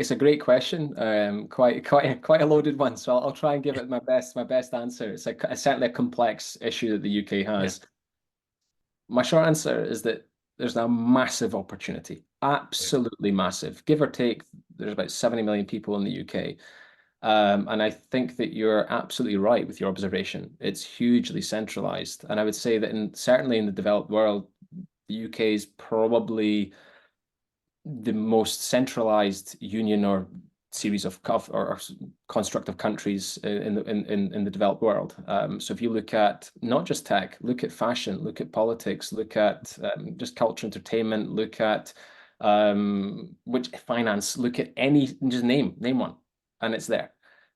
It's a great question. Quite a loaded one. So I'll try and give it my best answer. It's certainly a complex issue that the UK Yeah, has. My short answer is that there's a massive opportunity, yeah, absolutely massive. Give or take, there's about 70 million people in the UK. And I think that you're absolutely right with your observation. It's hugely centralized. And I would say that certainly in the developed world, the UK is probably the most centralized union or series or construct of countries in the developed world. So if you look at not just tech, look at fashion, look at politics, look at just culture, entertainment, look at which finance, look at any, just name one, and it's there.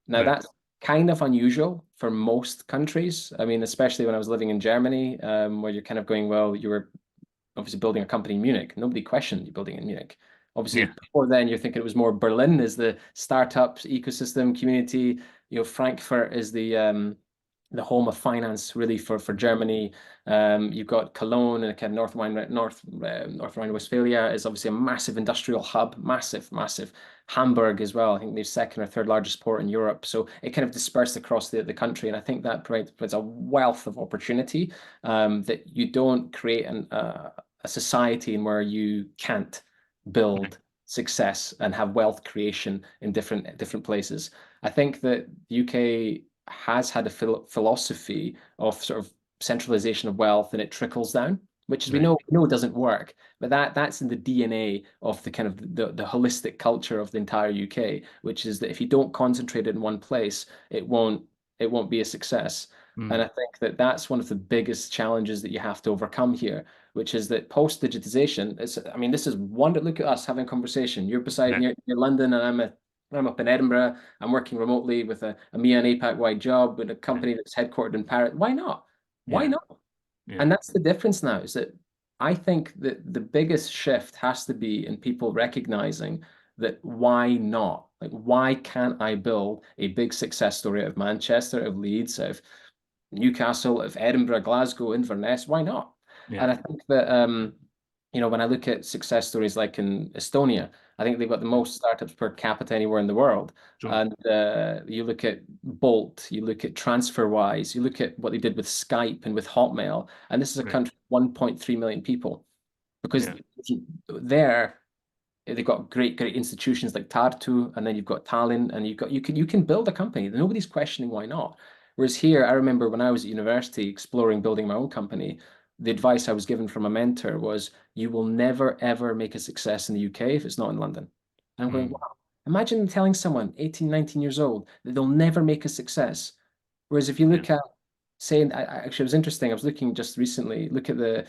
Now yeah, that's kind of unusual for most countries. I mean, especially when I was living in Germany, where you're kind of going, well, you were obviously building a company in Munich. Nobody questioned you building in Munich. Obviously, yeah, before then, you're thinking it was more Berlin is the startup ecosystem community. Frankfurt is the home of finance really for Germany. You've got Cologne and kind of North Rhine-Westphalia is obviously a massive industrial hub, massive, massive. Hamburg as well. I think they're second or third largest port in Europe. So it kind of dispersed across the country. And I think that provides a wealth of opportunity that you don't create a society in where you can't yeah, build success and have wealth creation in different places. I think that the UK has had a philosophy of sort of centralization of wealth and it trickles down, which as we right, know doesn't work. But that's in the DNA of the kind of the holistic culture of the entire UK, which is that if you don't concentrate it in one place, it won't be a success. And mm, I think that that's one of the biggest challenges that you have to overcome here, which is that post digitization, I mean, this is one. Look at us having a conversation. You're beside yeah, me in London, and I'm up in Edinburgh. I'm working remotely with a EMEA and APAC wide job with a yeah, company that's headquartered in Paris. Why not? Why yeah, not? yeah, And that's the difference now, is that I think that the biggest shift has to be in people recognizing that why not? Like, why can't I build a big success story out of Manchester, out of Leeds, out of Newcastle, out of Edinburgh, Glasgow, Inverness? Why not? yeah, And I think that when I look at success stories like in Estonia, I think they've got the yeah, most startups per capita anywhere in the world. true, And you look at Bolt, you look at TransferWise, you look at what they did with Skype and with Hotmail, and this is a right, country of 1.3 million people. Because yeah, there, they've got great institutions like Tartu, and then you've got Tallinn, and you can build a company. Nobody's questioning why not. Whereas here, I remember when I was at university exploring building my own company, the advice I was given from a mentor was, you will never ever make a success in the UK if it's not in London. And I'm going, mm, wow. Imagine telling someone 18, 19 years old that they'll never make a success. Whereas if you yeah, look at saying, actually, it was interesting. I was looking just recently, look at the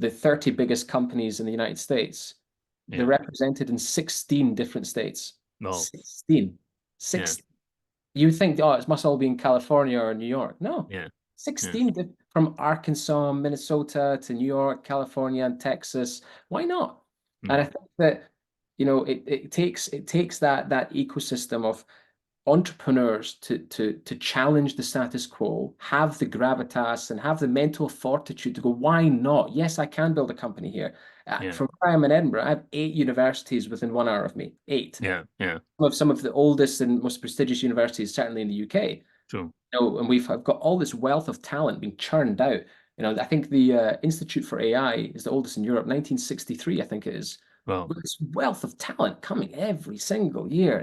30 biggest companies in the United States. They're yeah, represented in 16 different states. no, 16. yeah, 16. You would think, oh, it must all be in California or New York. No. yeah, yeah, 16 from Arkansas, Minnesota to New York, California, and Texas. Why not? And I mm, think that, it takes that ecosystem of entrepreneurs to challenge the status quo, have the gravitas and have the mental fortitude to go, why not? Yes, I can build a company here. yeah, From where I am in Edinburgh, I have 8 universities within 1 hour of me. 8. yeah, yeah, Some of the oldest and most prestigious universities, certainly in the UK. true, And I've got all this wealth of talent being churned out. I think the Institute for AI is the oldest in Europe, 1963, I think it is. well, With this wealth of talent coming every single year,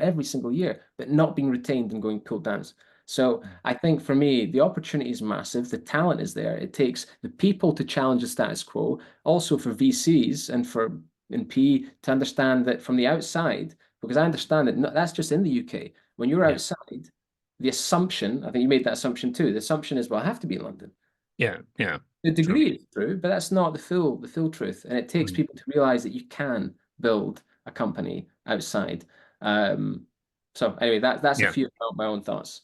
but not being retained and going pulled down. So mm, I think for me, the opportunity is massive. The talent is there. It takes the people to challenge the status quo, also for VCs and for NP to understand that from the outside, because I understand that that's just in the UK. When you're yeah, outside, the assumption, I think you made that assumption too. The assumption is, well, I have to be in London. yeah, yeah, The true, degree is true, but that's not the full truth. And it takes mm, people to realize that you can build a company outside. Um, so anyway, that's a yeah. few of my own thoughts.